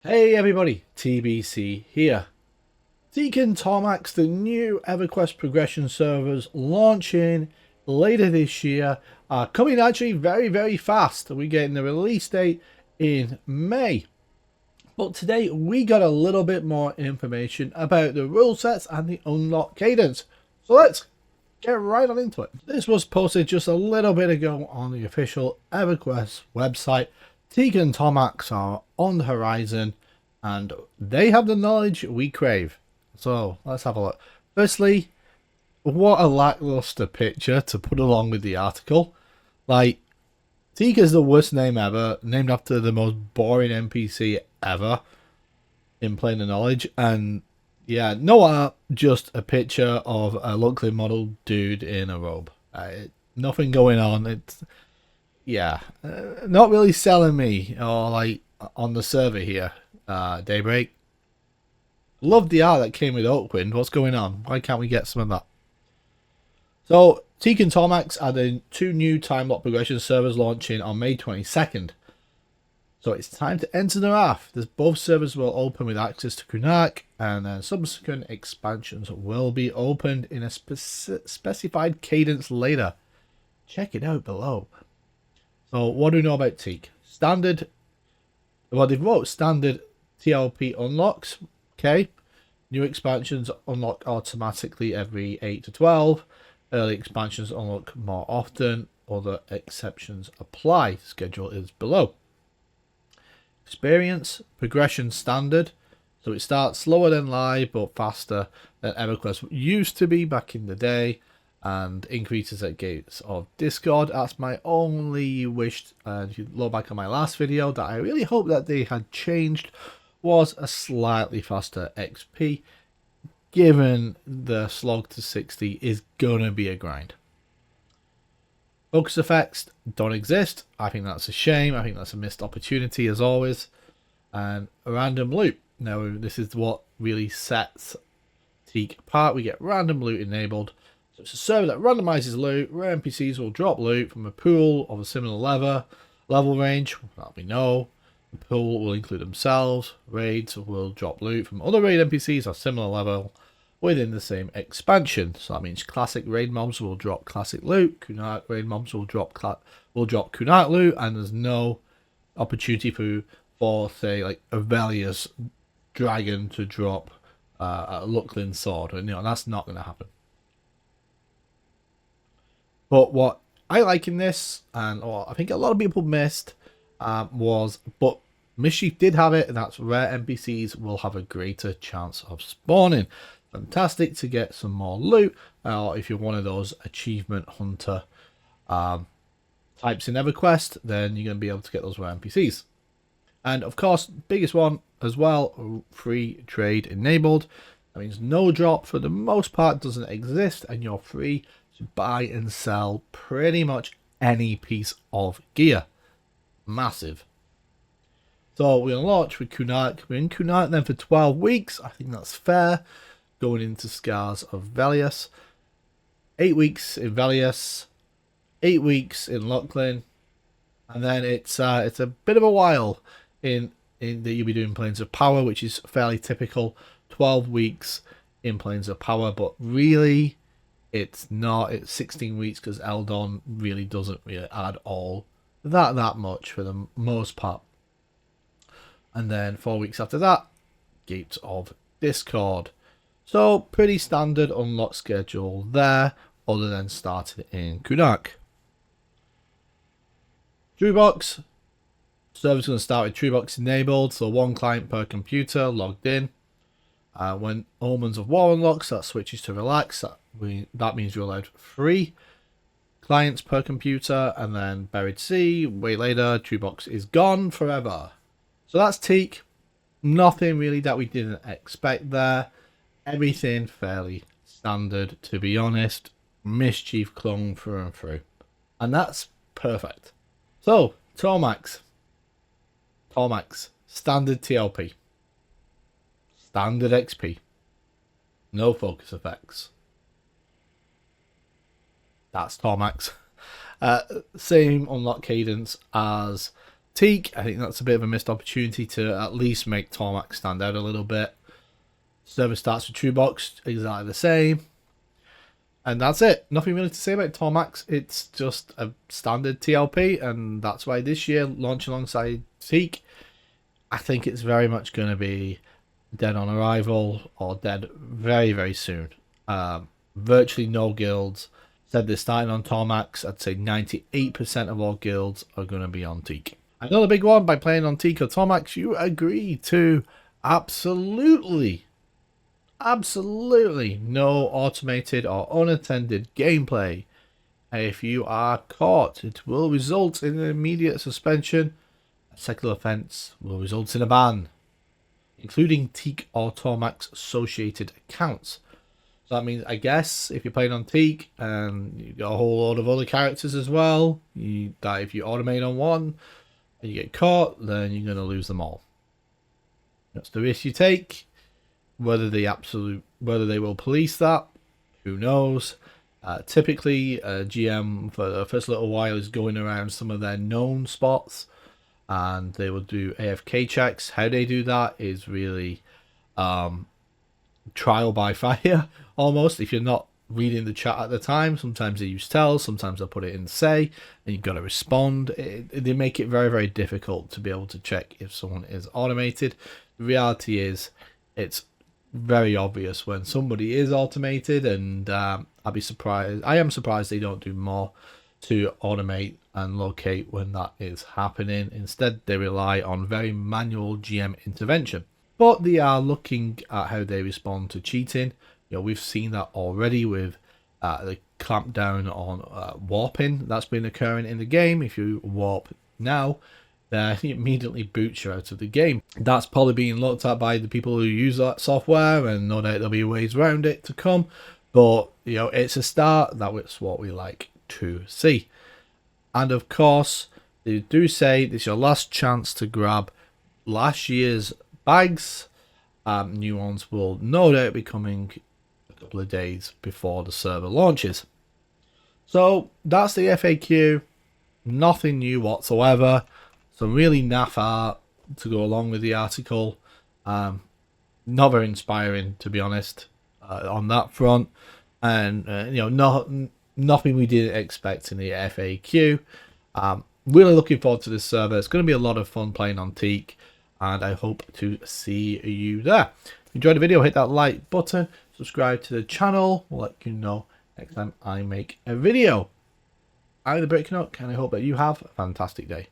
Hey everybody, TBC here. Teek and Tormax, the new EverQuest progression servers launching later this year, are coming actually very fast. We're getting the release date in May. But today we got a little bit more information about the rule sets and the unlock cadence. So let's get right on into it. This was posted just a little bit ago on the official EverQuest website. Teek and Tormax are on the horizon and they have the knowledge we crave. So let's have a look. Firstly, what a lackluster picture to put along with the article. Like, Teek is the worst name ever, named after the most boring NPC ever in Plain the Knowledge. And yeah, no art, just a picture of a Luclin model dude in a robe. Nothing going on. It's not really selling me or like on the server here. Daybreak. Love the art that came with Oakwind. What's going on? Why can't we get some of that? So Teek and Tormax are the two new time lock progression servers launching on May 22nd. So it's time to enter the raft. Both servers will open with access to Kunark, and then subsequent expansions will be opened in a specified cadence later. Check it out below. So what do we know about Teek? Standard, well, they've wrote standard TLP unlocks. Okay. New expansions unlock automatically every 8 to 12. Early expansions unlock more often. Other exceptions apply. Schedule is below. Experience, progression standard. So it starts slower than live but faster than EverQuest used to be back in the day, and increases at Gates of Discord. That's my only wish, and if you look back on my last video, that I really hope that they had changed, was a slightly faster XP, given the slog to 60 is gonna be a grind. Focus effects don't exist. I think that's a shame. I think that's a missed opportunity as always. And a random loot. Now this is what really sets Teek apart. We get random loot enabled. So it's a server that randomizes loot. Rare NPCs will drop loot from a pool of a similar level range that we know. The pool will include themselves. Raids will drop loot from other raid NPCs of similar level within the same expansion. So that means classic raid mobs will drop classic loot. Kunark raid mobs will drop Kunark loot, and there's no opportunity for say like Avelia's dragon to drop a Luclin sword, and that's not going to happen. But what I like in this, and I think a lot of people missed, but Mischief did have it, and that's rare NPCs will have a greater chance of spawning. Fantastic to get some more loot, or if you're one of those achievement hunter types in EverQuest, then you're going to be able to get those rare NPCs. And of course, biggest one as well, free trade enabled. That means no drop for the most part doesn't exist, and you're free to buy and sell pretty much any piece of gear. Massive. So we're going to launch with Kunark. We're in Kunark then for 12 weeks. I think that's fair. Going into Scars of Velius. 8 weeks in Velius. 8 weeks in Luclin. And then it's a bit of a while in that you'll be doing Planes of Power, which is fairly typical. 12 weeks in Planes of Power, but really it's not. It's 16 weeks because Eldon really doesn't really add all that much for the most part. And then 4 weeks after that, Gates of Discord. So pretty standard unlock schedule there, other than starting in Kunark. TrueBox. Server's going to start with TrueBox enabled, so one client per computer logged in. When Omens of War unlocks, that switches to Relax. That means you're allowed 3 clients per computer, and then Buried Sea. Way later, TrueBox is gone forever. So that's Teek. Nothing really that we didn't expect there. Everything fairly standard, to be honest. Mischief clung through and through. And that's perfect. So, Tormax, standard TLP. Standard XP. No focus effects. That's Tormax. Same unlock cadence as Teek, I think that's a bit of a missed opportunity to at least make Tormax stand out a little bit. Server starts with True Box, exactly the same. And that's it. Nothing really to say about Tormax. It's just a standard TLP, and that's why this year, launch alongside Teek, I think it's very much going to be dead on arrival or dead very, very soon. Virtually no guilds. Said they're starting on Tormax. I'd say 98% of all guilds are going to be on Teek. Another big one, by playing on Teek or Tormax, you agree to absolutely no automated or unattended gameplay. If you are caught, it will result in an immediate suspension. A second offence will result in a ban, including Teek or Tormax associated accounts. So that means, I guess, if you're playing on Teek and you've got a whole load of other characters as well, that if you automate on one and you get caught, then you're going to lose them all. That's the risk you take. Whether they will police that, who knows. Typically, GM for the first little while is going around some of their known spots, and they will do AFK checks. How they do that is really trial by fire, almost. If you're not reading the chat at the time, sometimes they use tells, sometimes they'll put it in say, and you've got to respond. They make it very, very difficult to be able to check if someone is automated. The reality is, it's very obvious when somebody is automated, and I am surprised they don't do more to automate and locate when that is happening. Instead, they rely on very manual GM intervention, but they are looking at how they respond to cheating. We've seen that already with the clampdown on warping that's been occurring in the game. If you warp now, he immediately boots you out of the game. That's probably being looked at by the people who use that software, and no doubt there'll be ways around it to come. But it's a start. That's what we like to see. And of course, they do say this is your last chance to grab last year's bags. New ones will no doubt be coming a couple of days before the server launches. So that's the FAQ. Nothing new whatsoever. Some really naff art to go along with the article. Not very inspiring, to be honest, on that front. And, nothing we didn't expect in the FAQ. Really looking forward to this server. It's going to be a lot of fun playing on Teek, and I hope to see you there. If you enjoyed the video, hit that like button, subscribe to the channel. We'll let you know next time I make a video. I'm the Breaking Up, and I hope that you have a fantastic day.